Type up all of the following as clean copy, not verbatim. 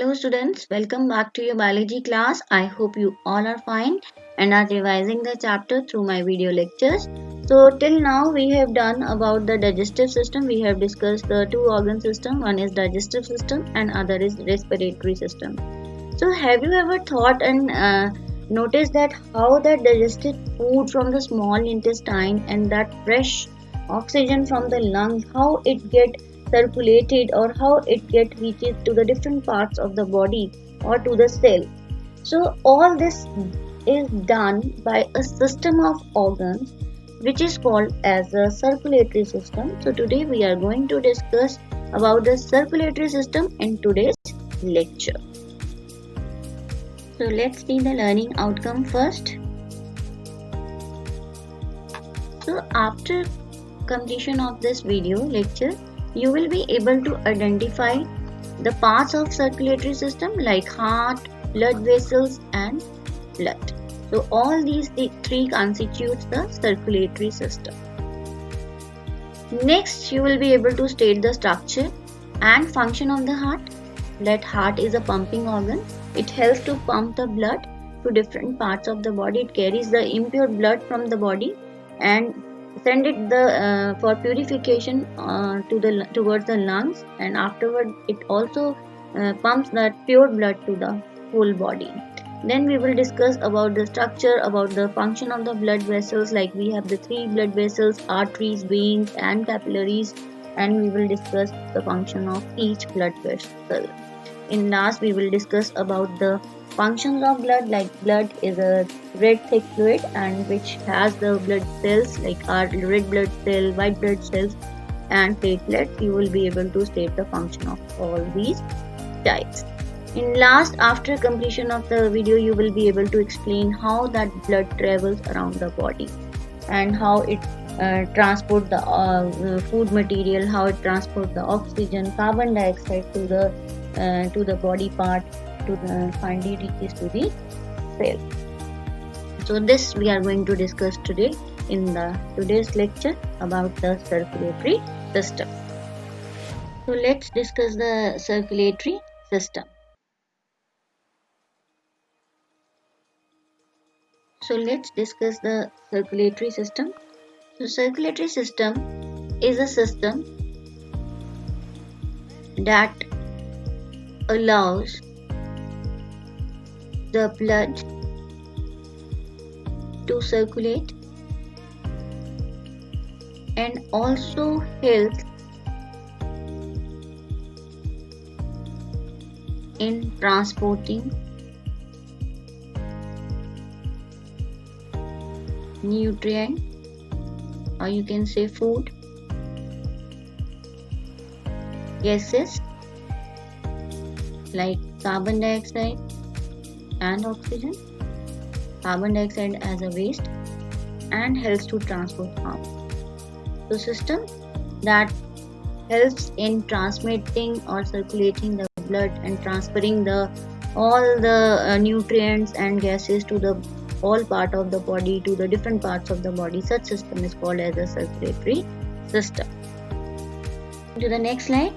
Hello students, welcome back to your biology class. I hope you all are fine and are revising the chapter through my video lectures. So till now we have done about the digestive system. We have discussed the two organ system. One is digestive system and other is respiratory system. So have you ever thought and noticed that how that digested food from the small intestine and that fresh oxygen from the lungs, how it get circulated or how it get reaches to the different parts of the body or to the cell. So all this is done by a system of organs which is called as a circulatory system. So today we are going to discuss about the circulatory system in today's lecture. So let's see the learning outcome first. So after completion of this video lecture, you will be able to identify the parts of circulatory system like heart, blood vessels and blood. So all these three constitutes the circulatory system. Next, you will be able to state the structure and function of the heart. That heart is a pumping organ. It helps to pump the blood to different parts of the body. It carries the impure blood from the body and send it for purification towards the lungs, and afterward it also pumps that pure blood to the whole body. Then we will discuss about the structure, about the function of the blood vessels, like we have the three blood vessels, arteries, veins and capillaries, and we will discuss the function of each blood vessel. In last, we will discuss about the functions of blood, like blood is a red thick fluid and which has the blood cells like our red blood cell, white blood cells and platelets. You will be able to state the function of all these types. In last, after completion of the video, you will be able to explain how that blood travels around the body and how it transport the food material, how it transport the oxygen, carbon dioxide to the body part, to finally reaches to the cell. So this we are going to discuss today in today's lecture about the circulatory system. So let's discuss the circulatory system. So let's discuss the circulatory system. So circulatory system is a system that allows the blood to circulate and also helps in transporting nutrient, or you can say food, gases like carbon dioxide and oxygen, carbon dioxide as a waste, and helps to transport harm. So system that helps in transmitting or circulating the blood and transferring all the nutrients and gases to the all part of the body, to the different parts of the body. Such system is called as a circulatory system. To the next slide.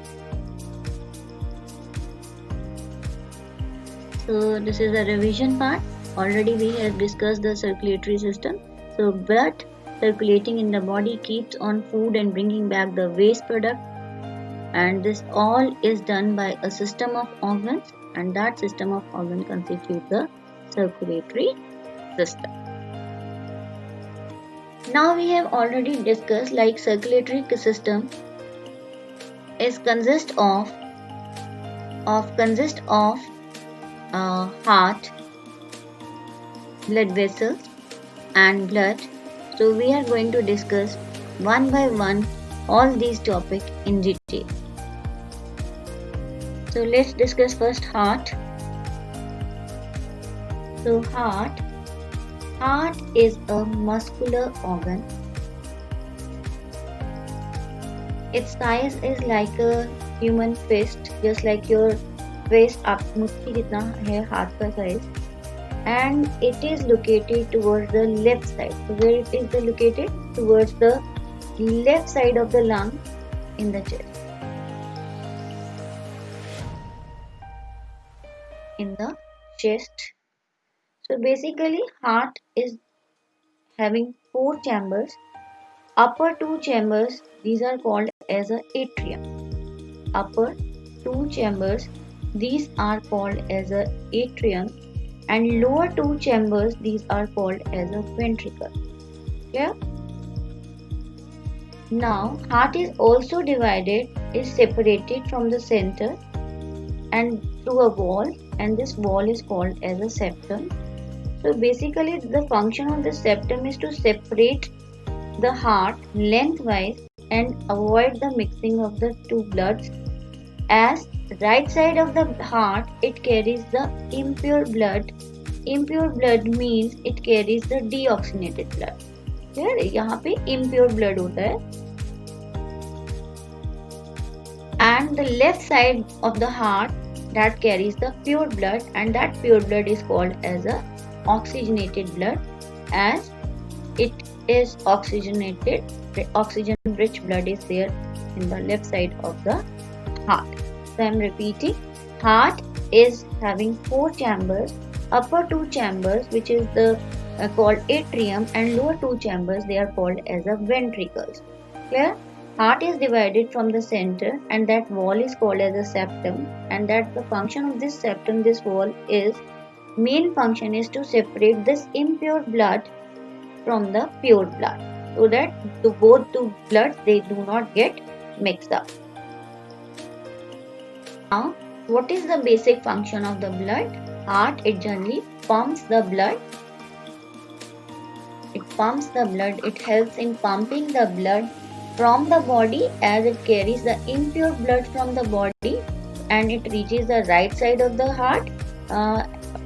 So this is a revision part. Already we have discussed the circulatory system. So blood circulating in the body keeps on food and bringing back the waste product, and this all is done by a system of organs, and that system of organ constitutes the circulatory system. Now we have already discussed like circulatory system is consist of heart, blood vessels and blood. So we are going to discuss one by one all these topics in detail. So let's discuss first heart. So heart is a muscular organ. Its size is like a human fist, just like your fist आप मुट्ठी जितना है हाथ का size, and it is located towards the left side. So where it is located? Towards the left side of the lung in the chest. in the chest. So basically heart is having four chambers. Upper two chambers, these are called as a atrium. Upper two chambers, these are called as a atrium, and lower two chambers, these are called as a ventricle. Clear? Now heart is also divided, is separated from the center and through a wall, and this wall is called as a septum. So basically the function of the septum is to separate the heart lengthwise and avoid the mixing of the two bloods. As right side of the heart, it carries the impure blood. Impure blood means it carries the deoxygenated blood. Clear? यहाँ पे impure blood होता है. And the left side of the heart that carries the pure blood, and that pure blood is called as a oxygenated blood, as it is oxygenated, oxygen rich blood is there in the left side of the heart. So I am repeating, heart is having four chambers, upper two chambers which is the called atrium, and lower two chambers they are called as a ventricles. Clear? Heart is divided from the center, and that wall is called as a septum, and that the function of this septum, this wall is, main function is to separate this impure blood from the pure blood, so that both two bloods they do not get mixed up. Now, what is the basic function of the blood? Heart, it generally pumps the blood. It pumps the blood. It helps in pumping the blood from the body, as it carries the impure blood from the body and it reaches the right side of the heart,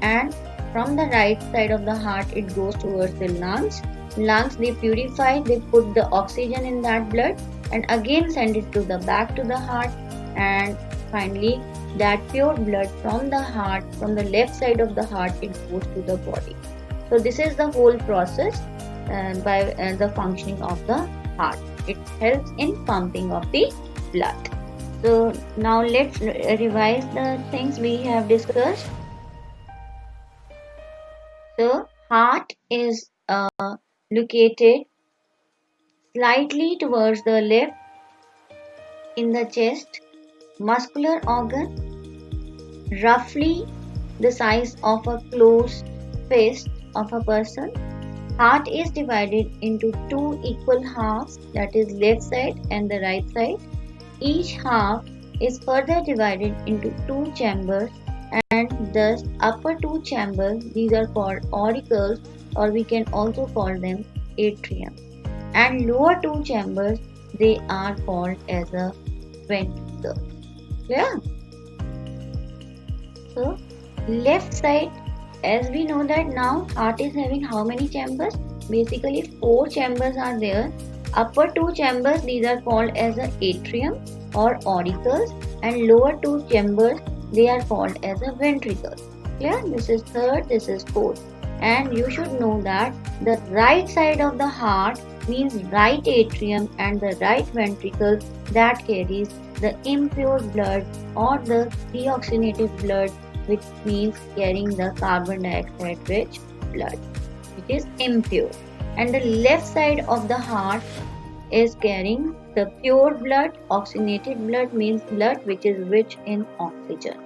and from the right side of the heart it goes towards the lungs. Lungs, they purify, they put the oxygen in that blood and again send it to the back to the heart, and finally that pure blood from the heart, from the left side of the heart, it goes to the body. So this is the whole process by the functioning of the heart. It helps in pumping of the blood. So now let's revise the things we have discussed. So heart is located slightly towards the left in the chest. Muscular organ, roughly the size of a closed fist of a person. Heart is divided into two equal halves, that is left side and the right side. Each half is further divided into two chambers, and thus upper two chambers, these are called auricles, or we can also call them atrium, and lower two chambers, they are called as a ventricle. Yeah. So left side, as we know that now heart is having how many chambers? Basically four chambers are there. Upper two chambers, these are called as a atrium or auricles, and lower two chambers, they are called as a ventricle. Clear? This is third, this is fourth. And you should know that the right side of the heart means right atrium, and the right ventricle that carries the impure blood or the deoxygenated blood, which means carrying the carbon dioxide rich blood, which is impure. And the left side of the heart is carrying the pure blood. Oxygenated blood means blood which is rich in oxygen.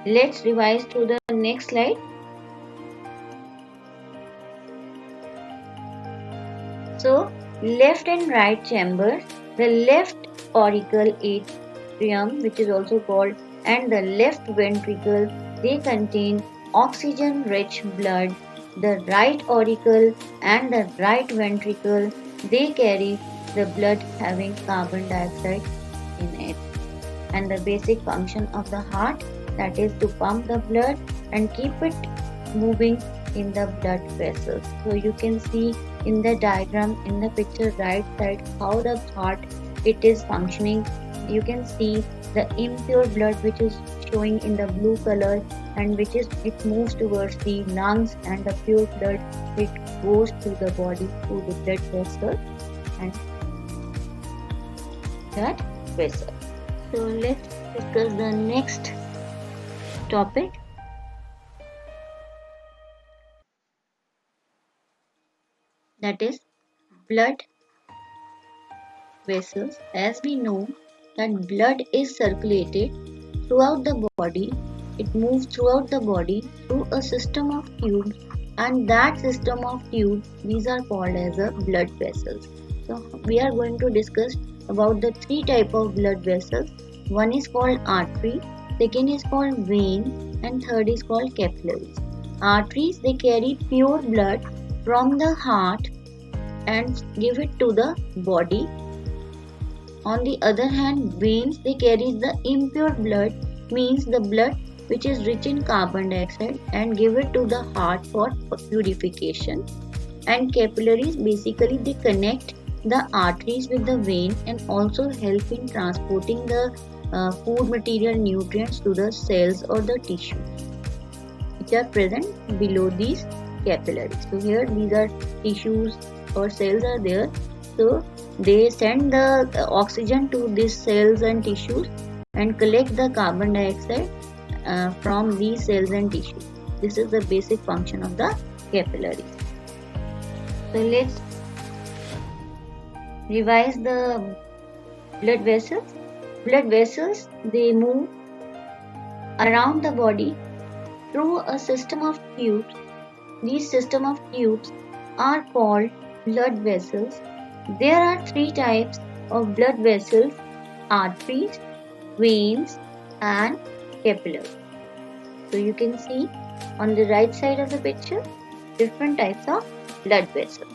Let's revise to the next slide. So left and right chambers, the left auricle atrium, which is also called, and the left ventricle, they contain oxygen rich blood. The right auricle and the right ventricle, they carry the blood having carbon dioxide in it. And the basic function of the heart, that is to pump the blood and keep it moving in the blood vessels. So you can see in the diagram in the picture right side how the heart it is functioning. You can see the impure blood which is showing in the blue color, and which is it moves towards the lungs, and the pure blood it goes to the body through the blood vessel and that vessel. So let's discuss the next topic, that is blood vessels. As we know that blood is circulated throughout the body, it moves throughout the body through a system of tubes, and that system of tubes, these are called as a blood vessels. So we are going to discuss about the three type of blood vessels. One is called artery, second is called vein, and third is called capillaries. Arteries, they carry pure blood from the heart and give it to the body. On the other hand, veins, they carry the impure blood, means the blood which is rich in carbon dioxide, and give it to the heart for purification. And capillaries, basically they connect the arteries with the vein and also help in transporting the food material nutrients to the cells or the tissues which are present below these capillaries. So here these are tissues or cells are there. So they send the oxygen to these cells and tissues and collect the carbon dioxide from these cells and tissues. This is the basic function of the capillaries. So let's revise the blood vessels. Blood vessels, they move around the body through a system of tubes. These system of tubes are called blood vessels. There are three types of blood vessels: arteries, veins, and capillaries. So you can see on the right side of the picture different types of blood vessels.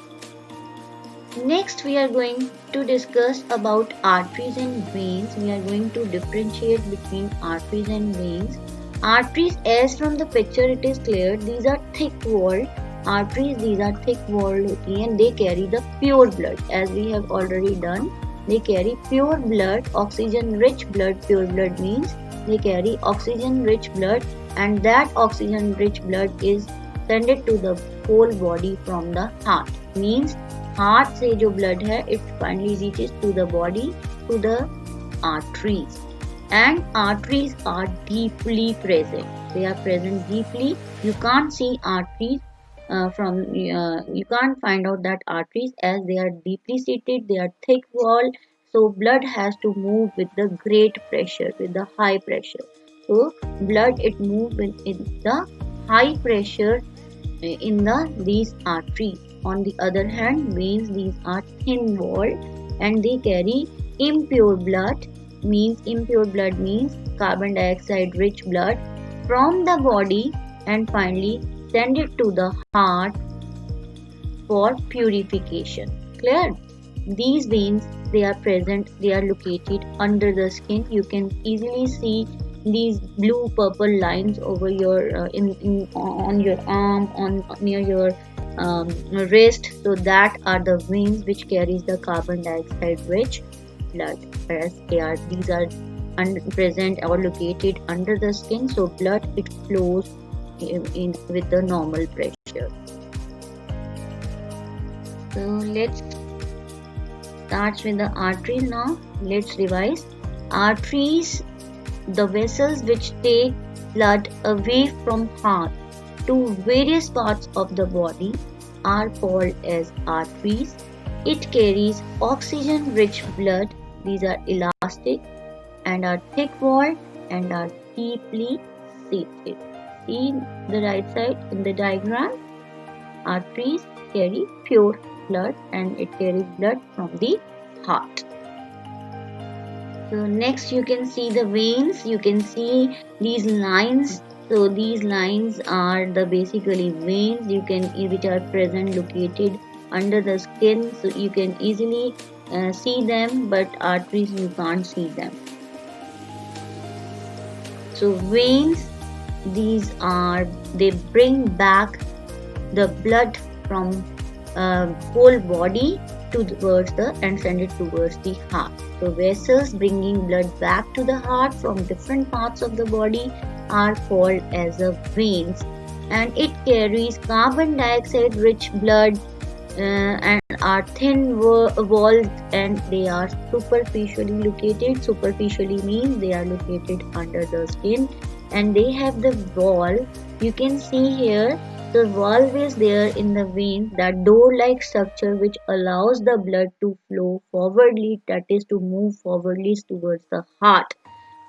Next we are going to discuss about arteries and veins. We are going to differentiate between arteries and veins. Arteries, as from the picture it is clear, these are thick walled. Arteries, these are thick walled, and they carry the pure blood. As we have already done, they carry pure blood, oxygen rich blood. Pure blood means they carry oxygen rich blood, and that oxygen rich blood is sent to the whole body from the heart. Means heart से जो blood है, it finally reaches to the body, to the arteries. And arteries are deeply present. They are present deeply. You can't see arteries you can't find out that arteries, as they are deeply seated, they are thick walled, so blood has to move with the great pressure, with the high pressure. So blood, it moves with the high pressure in these arteries. On the other hand, veins, these are thin walled and they carry impure blood. Impure blood means carbon dioxide rich blood from the body, and finally send it to the heart for purification. Clear? These veins, they are present, they are located under the skin. You can easily see these blue purple lines over your on your arm, on near your wrist. So that are the veins which carries the carbon dioxide rich blood, whereas these are present or located under the skin, so blood, it flows in with the normal pressure. So let's start with the arteries now. Let's revise. Arteries, the vessels which take blood away from heart to various parts of the body, are called as arteries. It carries oxygen rich blood. These are elastic and are thick walled and are deeply seated. See the right side in the diagram. Arteries carry pure blood and it carries blood from the heart. So next you can see the veins. You can see these lines. So these lines are the basically veins which are present located under the skin. So you can easily see them, but arteries you can't see them. So veins, they bring back the blood from whole body towards and send it towards the heart. So vessels bringing blood back to the heart from different parts of the body are called as veins, and it carries carbon dioxide rich blood and are thin walls and they are superficially located. Superficially means they are located under the skin, and they have the wall. You can see here the valve is there in the vein, that door-like structure which allows the blood to flow forwardly, that is to move forwardly towards the heart.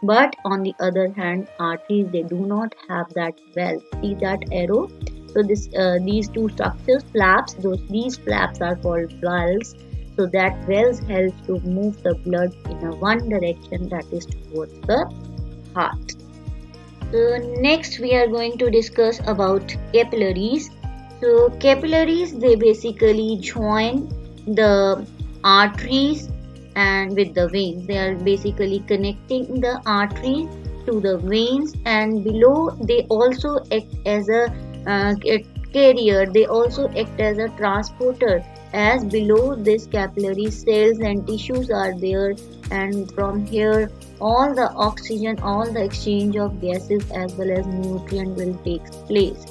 But on the other hand, arteries, they do not have that valve. See that arrow? So these two structures, flaps, these flaps are called valves. So that valves helps to move the blood in a one direction, that is towards the heart. So next we are going to discuss about capillaries. So capillaries, they basically join the arteries and with the veins. They are basically connecting the arteries to the veins, and below they also act as a carrier. They also act as a transporter, as below this capillary cells and tissues are there, and from here all the oxygen, all the exchange of gases as well as nutrient will take place.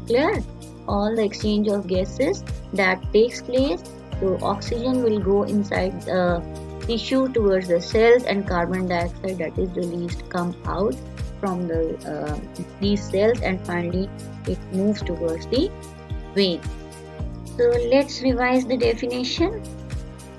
Clear? All the exchange of gases that takes place, so oxygen will go inside the tissue towards the cells, and carbon dioxide that is released come out from these cells, and finally it moves towards the vein. So let's revise the definition.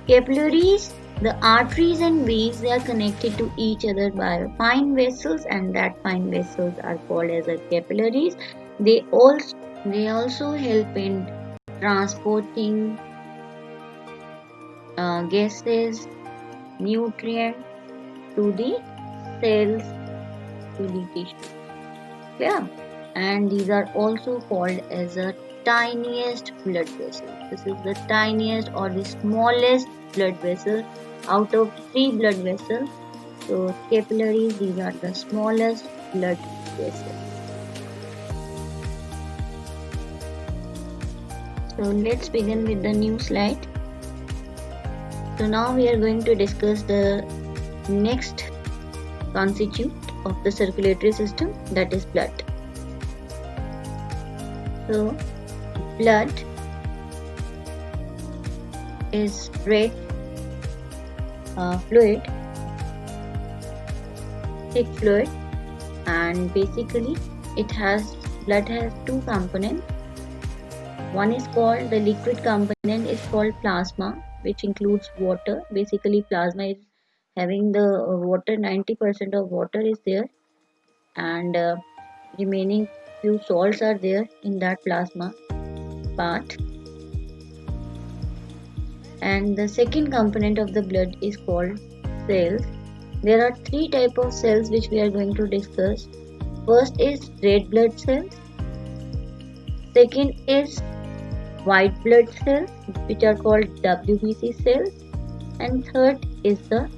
Capillaries, the arteries and veins, they are connected to each other by fine vessels, and that fine vessels are called as a capillaries. They also help in transporting gases, nutrients to the cells, to the tissue. Yeah, and these are also called as a tiniest blood vessel. This is the tiniest or the smallest blood vessel out of 3 blood vessels. So capillaries, these are the smallest blood vessels. So let's begin with the new slide. So now we are going to discuss the next constituent of the circulatory system, that is blood. So blood is red fluid, thick fluid, and basically blood has two components. One is called, the liquid component is called plasma, which includes water. Basically plasma is having the water, 90% of water is there, and remaining few salts are there in that plasma part. And the second component of the blood is called cells. There are 3 types of cells which we are going to discuss. First is red blood cells, second is white blood cells which are called WBC cells, and third is the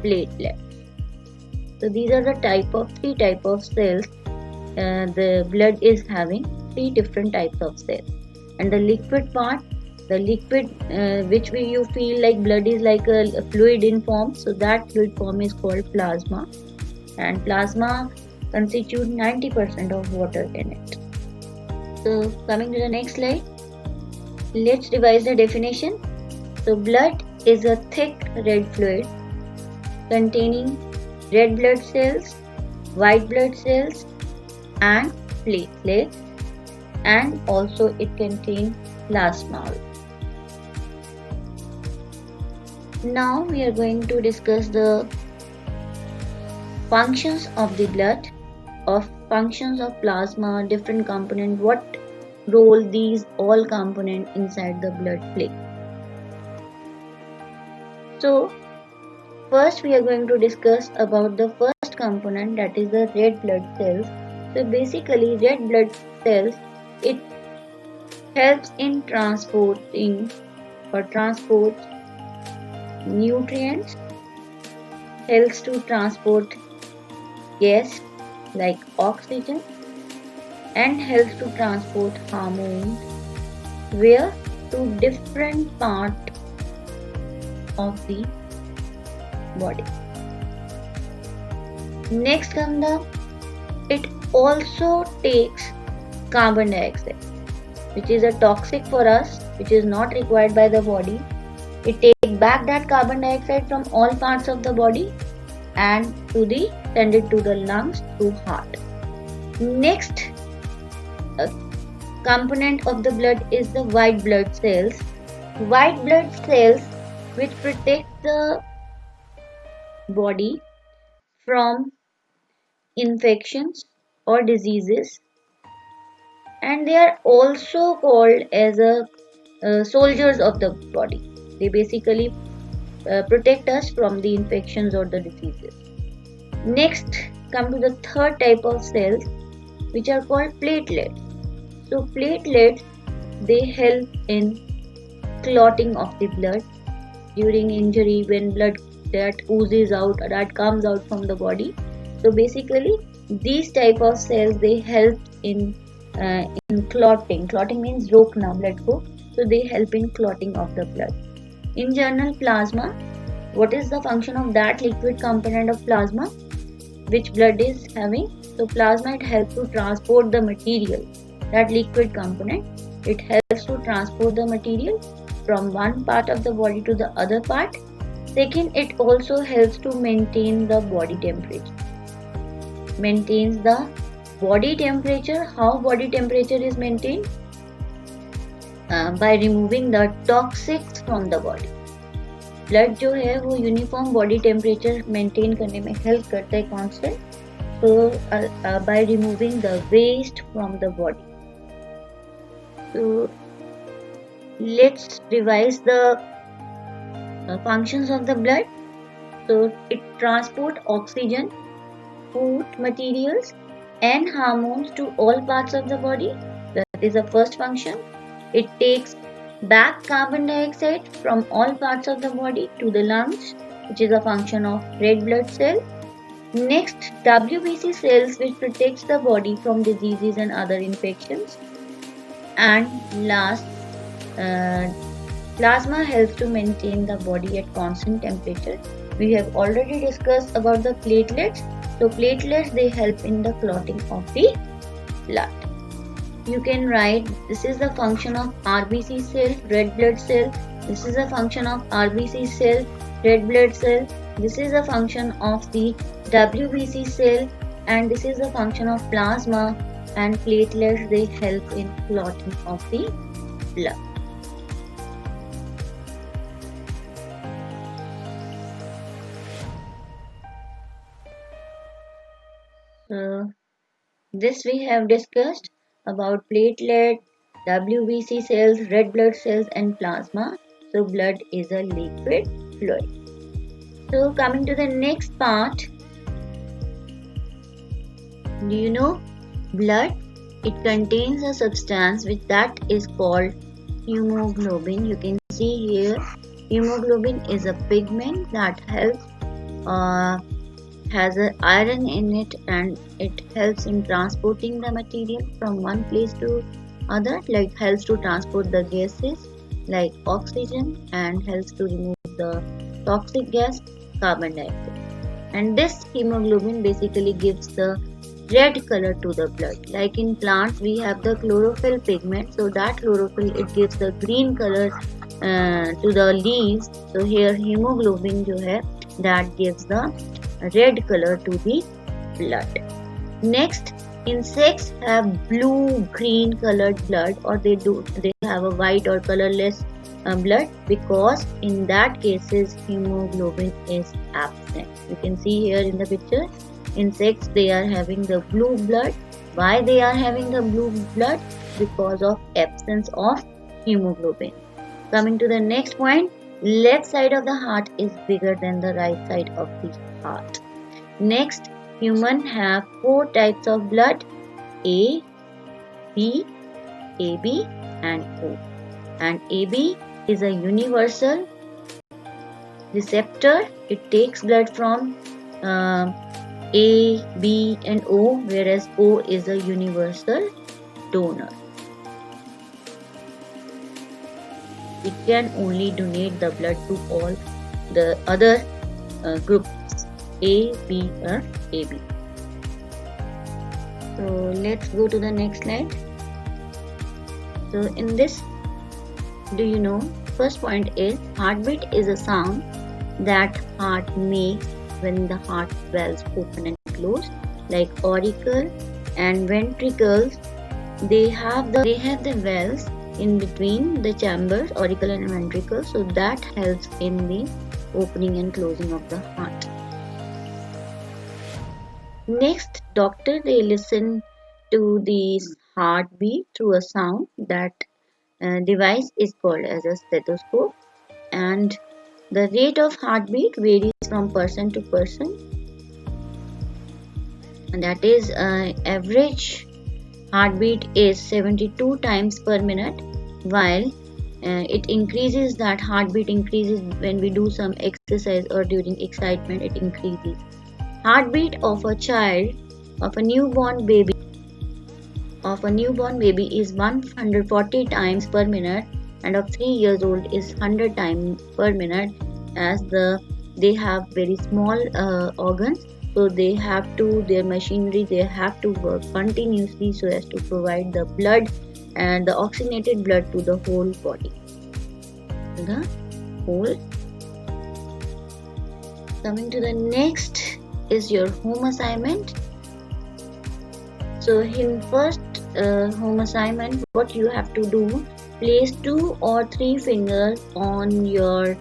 platelets. So these are the 3 types of cells. The blood is having 3 different types of cells. And the liquid part, the liquid which you feel like blood is like a fluid in form, so that fluid form is called plasma, and plasma constitutes 90% of water in it. So coming to the next slide, let's revise the definition. So blood is a thick red fluid containing red blood cells, white blood cells, and platelets, and also it contains plasma. Now we are going to discuss the functions of the blood, of functions of plasma, different components, what role these all components inside the blood play. So first we are going to discuss about the first component, that is the red blood cells. So basically red blood cells, it helps in transporting or transports nutrients, helps to transport gas like oxygen, and helps to transport hormones where to different parts of the body. Next it also takes carbon dioxide. which is a toxic for us, which is not required by the body. It takes back that carbon dioxide from all parts of the body and send it to the lungs through heart. Next component of the blood is the white blood cells. White blood cells which protect the body from infections or diseases, and they are also called as soldiers of the body. They basically protect us from the infections or the diseases. Next, come to the third type of cells, which are called platelets. So platelets, they help in clotting of the blood during injury, when blood that oozes out or that comes out from the body. So basically these type of cells, they help in clotting. Clotting means rokna, blood ko. So they help in clotting of the blood. In general, plasma, what is the function of that liquid component of plasma which blood is having? So plasma, it helps to transport the material, that liquid component. It helps to transport the material from one part of the body to the other part. Second, it also helps to maintain the body temperature. Maintains the body temperature. How body temperature is maintained? By removing the toxics from the body. Blood जो है वो uniform body temperature maintain करने में help करता है constant, so by removing the waste from the body. So let's revise the functions of the blood. So it transports oxygen, food materials and hormones to all parts of the body. That is the first function. It takes back carbon dioxide from all parts of the body to the lungs, which is a function of red blood cell. Next, WBC cells, which protects the body from diseases and other infections. And last, plasma helps to maintain the body at constant temperature. We have already discussed about the platelets. So platelets, they help in the clotting of the blood. You can write, this is the function of RBC cell, red blood cell. This is the function of RBC cell, red blood cell. This is the function of the WBC cell, and this is the function of plasma, and platelets, they help in clotting of the blood. So this we have discussed about platelet, WBC cells, red blood cells and plasma. So blood is a liquid fluid. So coming to the next part, do you know blood? It contains a substance that is called hemoglobin. You can see here, hemoglobin is a pigment that helps has an iron in it, and it helps in transporting the material from one place to other, like helps to transport the gases like oxygen and helps to remove the toxic gas carbon dioxide. And this hemoglobin basically gives the red color to the blood. Like in plants we have the chlorophyll pigment, so that chlorophyll, it gives the green color to the leaves. So here hemoglobin jo hai, that gives the red color to the blood. Next, insects have blue-green colored blood, or they have a white or colorless blood, because in that cases hemoglobin is absent. You can see here in the picture, insects, they are having the blue blood. Why they are having the blue blood? Because of absence of hemoglobin. Coming to the next point, left side of the heart is bigger than the right side of the heart. Next, humans have 4 types of blood: A, B, AB and O. And AB is a universal receptor. It takes blood from A, B and O, whereas O is a universal donor. It can only donate the blood to all the other groups, A, B or AB. So let's go to the next slide. So in this, do you know, first point is heartbeat is a sound that heart makes when the heart valves open and close, like auricle and ventricles. They have the valves in between the chambers, auricle and ventricle, so that helps in the opening and closing of the heart. Next, doctor, they listen to the heartbeat through a sound. That device is called as a stethoscope, and the rate of heartbeat varies from person to person, and that is average heartbeat is 72 times per minute, while it increases, that heartbeat increases when we do some exercise or during excitement, it increases. Heartbeat of a child, of a newborn baby is 140 times per minute, and of 3 years old is 100 times per minute, as they have very small organs, so they have to, their machinery, they have to work continuously so as to provide the blood and the oxygenated blood to the whole body. Coming to the next is your home assignment. So in first home assignment, what you have to do, place 2 or 3 fingers on your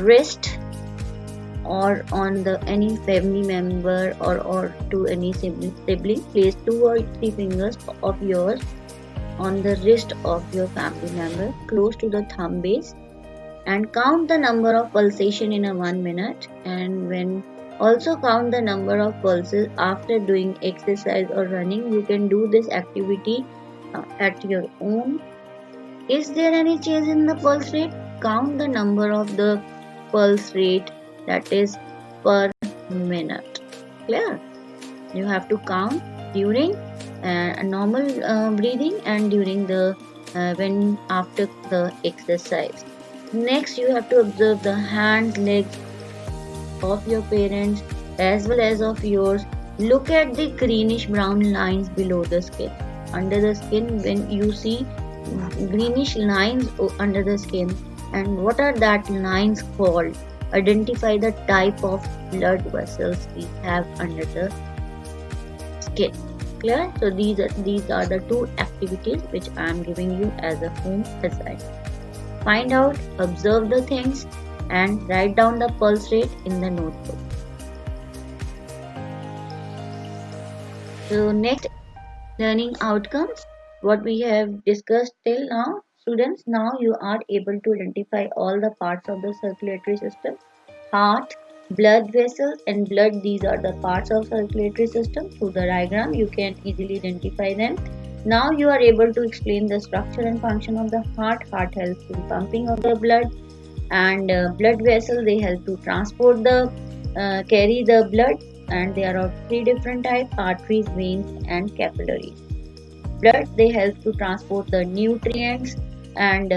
wrist or on the any family member or to any sibling. Place 2 or 3 fingers of yours on the wrist of your family member close to the thumb base, and count the number of pulsation in a 1 minute, and when also count the number of pulses after doing exercise or running. You can do this activity at your own. Is there any change in the pulse rate? Count the number of the pulse rate, that is per minute. Clear? You have to count during normal breathing and during the when after the exercise. Next, you have to observe the hands, legs of your parents as well as of yours. Look at the greenish brown lines below the skin. Under the skin, when you see greenish lines under the skin, and what are that lines called? Identify the type of blood vessels we have under the skin. Clear? So these are the 2 activities which I am giving you as a home assignment. Find out, observe the things, and write down the pulse rate in the notebook. So next, learning outcomes. What we have discussed till now, students, now you are able to identify all the parts of the circulatory system. Heart, blood vessels and blood, these are the parts of circulatory system. Through the diagram you can easily identify them. Now you are able to explain the structure and function of the heart. Heart helps in pumping of the blood, and blood vessels, they help to transport the carry the blood, and they are of 3 different types: arteries, veins and capillaries. Blood, they help to transport the nutrients and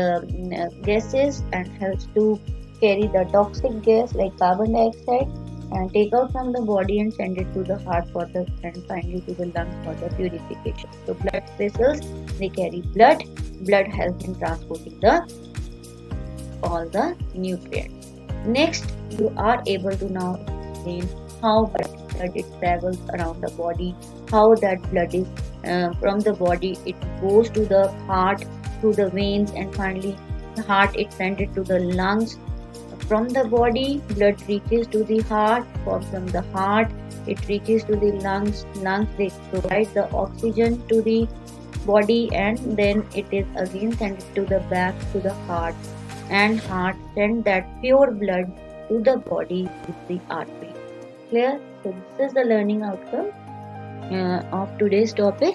gases, and helps to carry the toxic gas like carbon dioxide and take out from the body and send it to the heart for the, and finally to the lungs for the purification. So blood vessels, they carry blood. Blood helps in transporting all the nutrients. Next, you are able to now explain how blood it travels around the body, how that blood is from the body, it goes to the heart through the veins, and finally the heart, it sends it to the lungs. From the body, blood reaches to the heart. From the heart, it reaches to the lungs. Lungs, they provide the oxygen to the body, and then it is again sent to the back to the heart, and heart send that pure blood to the body with the artery. Clear? So this is the learning outcome of today's topic.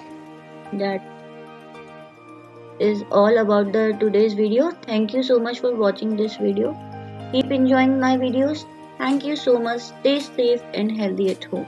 That is all about the today's video. Thank you so much for watching this video. Keep enjoying my videos. Thank you so much. Stay safe and healthy at home.